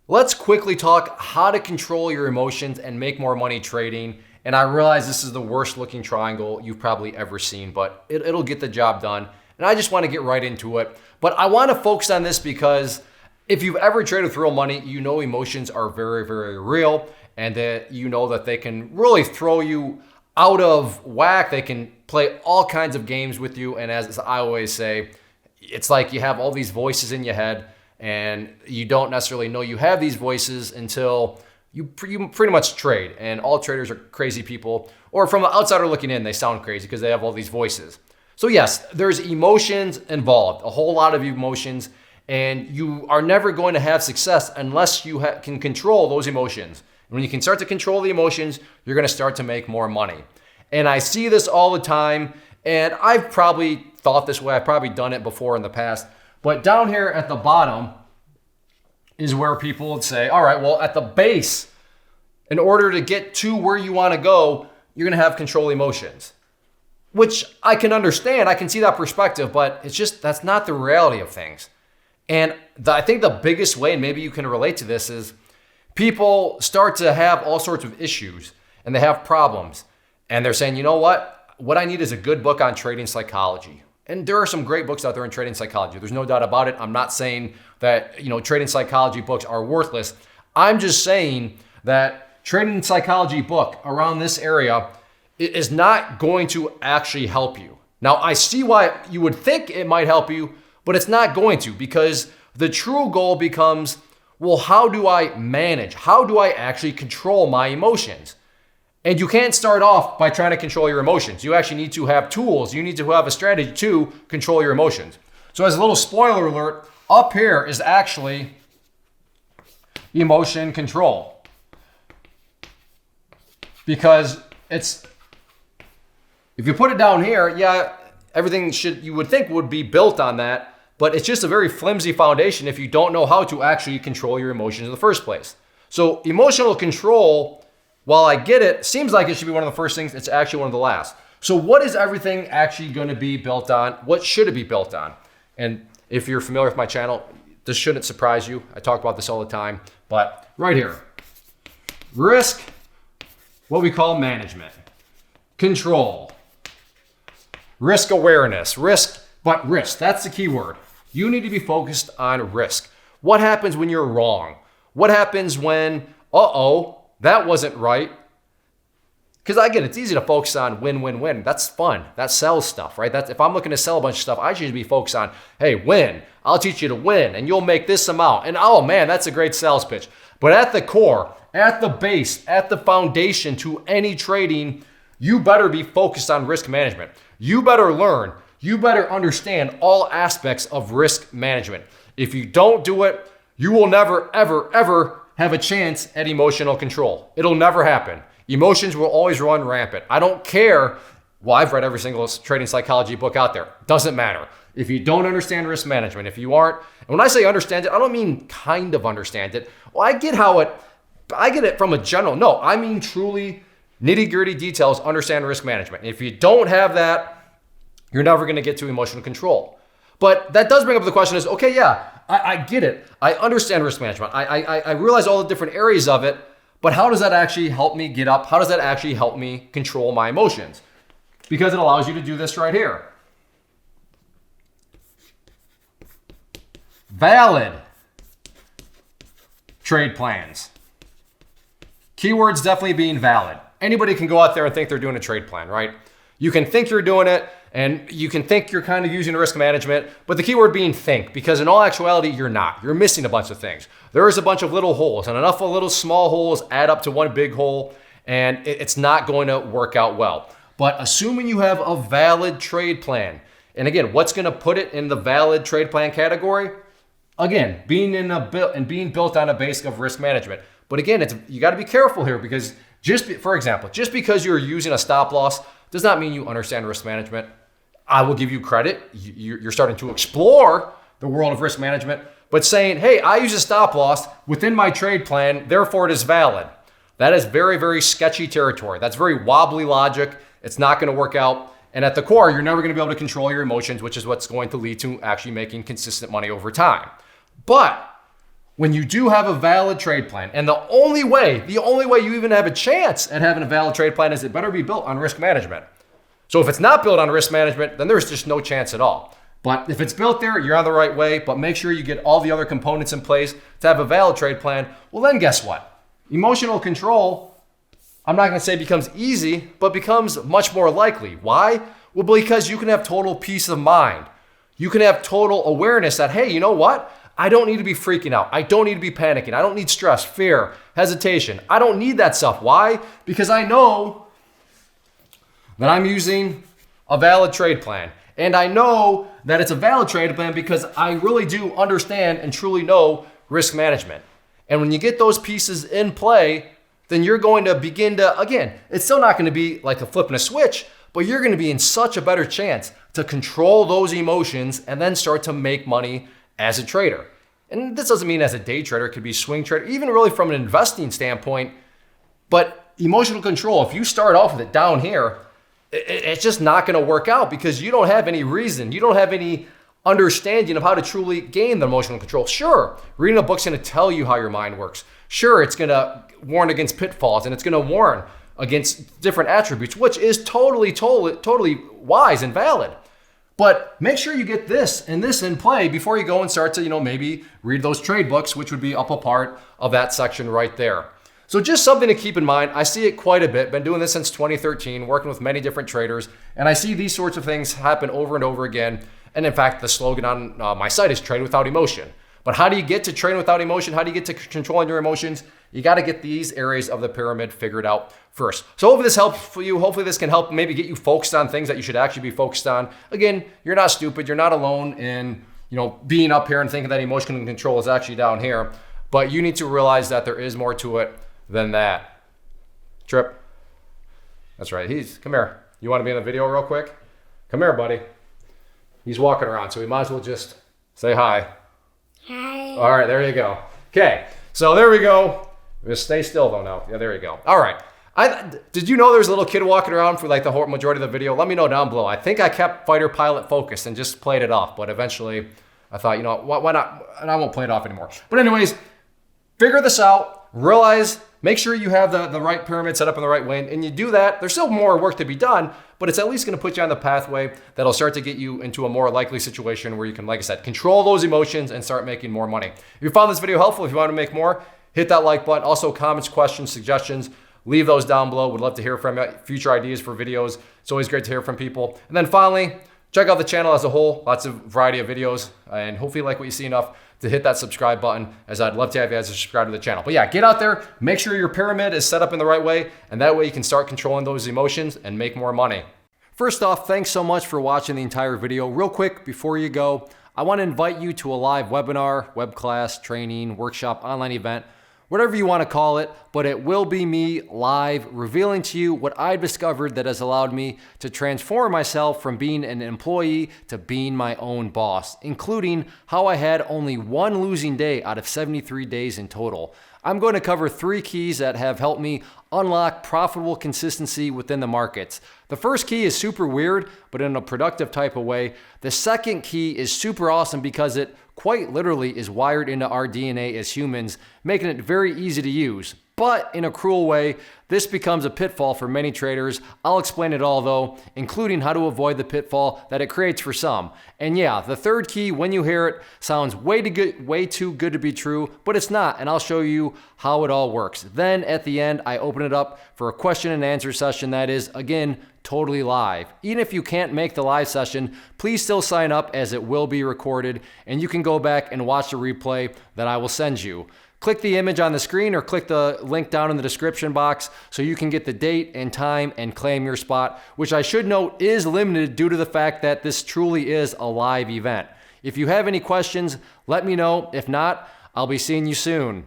Let's quickly talk how to control your emotions and make more money trading. And I realize this is the worst looking triangle you've probably ever seen, but it'll get the job done. And I just want to get right into it. But I want to focus on this because if you've ever traded with real money, you know emotions are very, very real, and that you know that they can really throw you out of whack. They can play all kinds of games with you. And as I always say, it's like you have all these voices in your head and you don't necessarily know you have these voices until you pretty much trade. And all traders are crazy people, or from an outsider looking in, they sound crazy because they have all these voices. So yes, there's emotions involved, a whole lot of emotions, and you are never going to have success unless you can control those emotions. And when you can start to control the emotions, you're going to start to make more money. And I see this all the time, and I've probably thought this way. I've probably done it before in the past. But down here at the bottom is where people would say, all right, well, at the base, in order to get to where you want to go, you're going to have control emotions, which I can understand. I can see that perspective, but it's just, that's not the reality of things. And I think the biggest way, and maybe you can relate to this, is people start to have all sorts of issues and they have problems. And they're saying, you know what I need is a good book on trading psychology. And there are some great books out there in trading psychology. There's no doubt about it. I'm not saying that, trading psychology books are worthless. I'm just saying that trading psychology book around this area is not going to actually help you. Now, I see why you would think it might help you, but it's not going to, because the true goal becomes, well, how do I manage? How do I actually control my emotions? And you can't start off by trying to control your emotions. You actually need to have tools. You need to have a strategy to control your emotions. So as a little spoiler alert, up here is actually emotion control. Because if you put it down here, yeah, everything you would think would be built on that, but it's just a very flimsy foundation if you don't know how to actually control your emotions in the first place. So emotional control, while I get it, seems like it should be one of the first things, it's actually one of the last. So what is everything actually going to be built on? What should it be built on? And if you're familiar with my channel, this shouldn't surprise you. I talk about this all the time, but right here, risk, what we call management, control, risk awareness, risk, that's the key word. You need to be focused on risk. What happens when you're wrong? What happens when, that wasn't right? Because I get it, it's easy to focus on win, win, win. That's fun. That sells stuff, right? If I'm looking to sell a bunch of stuff, I should be focused on, hey, win. I'll teach you to win and you'll make this amount. And oh man, that's a great sales pitch. But at the core, at the base, at the foundation to any trading, you better be focused on risk management. You better learn. You better understand all aspects of risk management. If you don't do it, you will never, ever, ever have a chance at emotional control. It'll never happen. Emotions will always run rampant. I don't care. Well, I've read every single trading psychology book out there. Doesn't matter. If you don't understand risk management, if you aren't, and when I say understand it, I don't mean kind of understand it. Well, I get it from a general. No, I mean truly nitty-gritty details, understand risk management. If you don't have that, you're never going to get to emotional control. But that does bring up the question is, okay, yeah, I get it. I understand risk management. I realize all the different areas of it, but how does that actually help me get up? How does that actually help me control my emotions? Because it allows you to do this right here. Valid trade plans. Keywords definitely being valid. Anybody can go out there and think they're doing a trade plan, right? You can think you're doing it, and you can think you're kind of using risk management, but the keyword being think, because in all actuality, you're not. You're missing a bunch of things. There is a bunch of little holes, and enough of little small holes add up to one big hole, and it's not going to work out well. But assuming you have a valid trade plan, and again, what's going to put it in the valid trade plan category? Again, being built on a base of risk management. But again, you got to be careful here, because for example, just because you're using a stop loss does not mean you understand risk management. I will give you credit. You're starting to explore the world of risk management, but saying, hey, I use a stop loss within my trade plan, therefore it is valid. That is very, very sketchy territory. That's very wobbly logic. It's not going to work out. And at the core, you're never going to be able to control your emotions, which is what's going to lead to actually making consistent money over time. But when you do have a valid trade plan, and the only way you even have a chance at having a valid trade plan is it better be built on risk management. So if it's not built on risk management, then there's just no chance at all. But if it's built there, you're on the right way, but make sure you get all the other components in place to have a valid trade plan. Well, then guess what? Emotional control, I'm not gonna say becomes easy, but becomes much more likely. Why? Well, because you can have total peace of mind. You can have total awareness that, hey, you know what? I don't need to be freaking out. I don't need to be panicking. I don't need stress, fear, hesitation. I don't need that stuff. Why? Because I know that I'm using a valid trade plan. And I know that it's a valid trade plan because I really do understand and truly know risk management. And when you get those pieces in play, then you're going to begin to, again, it's still not going to be like a flipping a switch, but you're going to be in such a better chance to control those emotions and then start to make money as a trader. And this doesn't mean as a day trader, it could be swing trader, even really from an investing standpoint. But emotional control, if you start off with it down here, it's just not going to work out because you don't have any reason. You don't have any understanding of how to truly gain the emotional control. Sure, reading a book's going to tell you how your mind works. Sure, it's going to warn against pitfalls and it's going to warn against different attributes, which is totally wise and valid. But make sure you get this and this in play before you go and start to, maybe read those trade books, which would be up a part of that section right there. So just something to keep in mind. I see it quite a bit. Been doing this since 2013, working with many different traders, and I see these sorts of things happen over and over again. And in fact, the slogan on my site is trade without emotion. But how do you get to trading without emotion? How do you get to controlling your emotions? You got to get these areas of the pyramid figured out first. So hopefully this helps for you. Hopefully this can help maybe get you focused on things that you should actually be focused on. Again, you're not stupid. You're not alone in, being up here and thinking that emotional control is actually down here. But you need to realize that there is more to it than that. Trip. That's right. Come here. You want to be in the video real quick? Come here, buddy. He's walking around, so we might as well just say hi. Hi. All right, there you go. Okay, so there we go. Just stay still though now. Yeah, there you go. All right. Did you know there's a little kid walking around for like the whole majority of the video? Let me know down below. I think I kept fighter pilot focused and just played it off, but eventually I thought, why not? And I won't play it off anymore. But anyways, figure this out. Realize, make sure you have the right pyramid set up in the right way. And you do that, there's still more work to be done, but it's at least going to put you on the pathway that'll start to get you into a more likely situation where you can, like I said, control those emotions and start making more money. If you found this video helpful, if you want to make more, hit that like button. Also, comments, questions, suggestions, leave those down below. Would love to hear from you. Future ideas for videos. It's always great to hear from people. And then finally, check out the channel as a whole. Lots of variety of videos, and hopefully you like what you see enough to hit that subscribe button, as I'd love to have you guys subscribe to the channel. But yeah, get out there, make sure your pyramid is set up in the right way, and that way you can start controlling those emotions and make more money. First off, thanks so much for watching the entire video. Real quick, before you go, I want to invite you to a live webinar, web class, training, workshop, online event, whatever you want to call it, but it will be me live revealing to you what I've discovered that has allowed me to transform myself from being an employee to being my own boss, including how I had only one losing day out of 73 days in total. I'm going to cover 3 keys that have helped me unlock profitable consistency within the markets. The first key is super weird, but in a productive type of way. The second key is super awesome because it quite literally is wired into our DNA as humans, making it very easy to use. But in a cruel way, this becomes a pitfall for many traders. I'll explain it all though, including how to avoid the pitfall that it creates for some. And yeah, the third key, when you hear it, sounds way too good to be true, but it's not, and I'll show you how it all works. Then at the end, I open it up for a question and answer session that is, again, totally live. Even if you can't make the live session, please still sign up as it will be recorded, and you can go back and watch the replay that I will send you. Click the image on the screen or click the link down in the description box so you can get the date and time and claim your spot, which I should note is limited due to the fact that this truly is a live event. If you have any questions, let me know. If not, I'll be seeing you soon.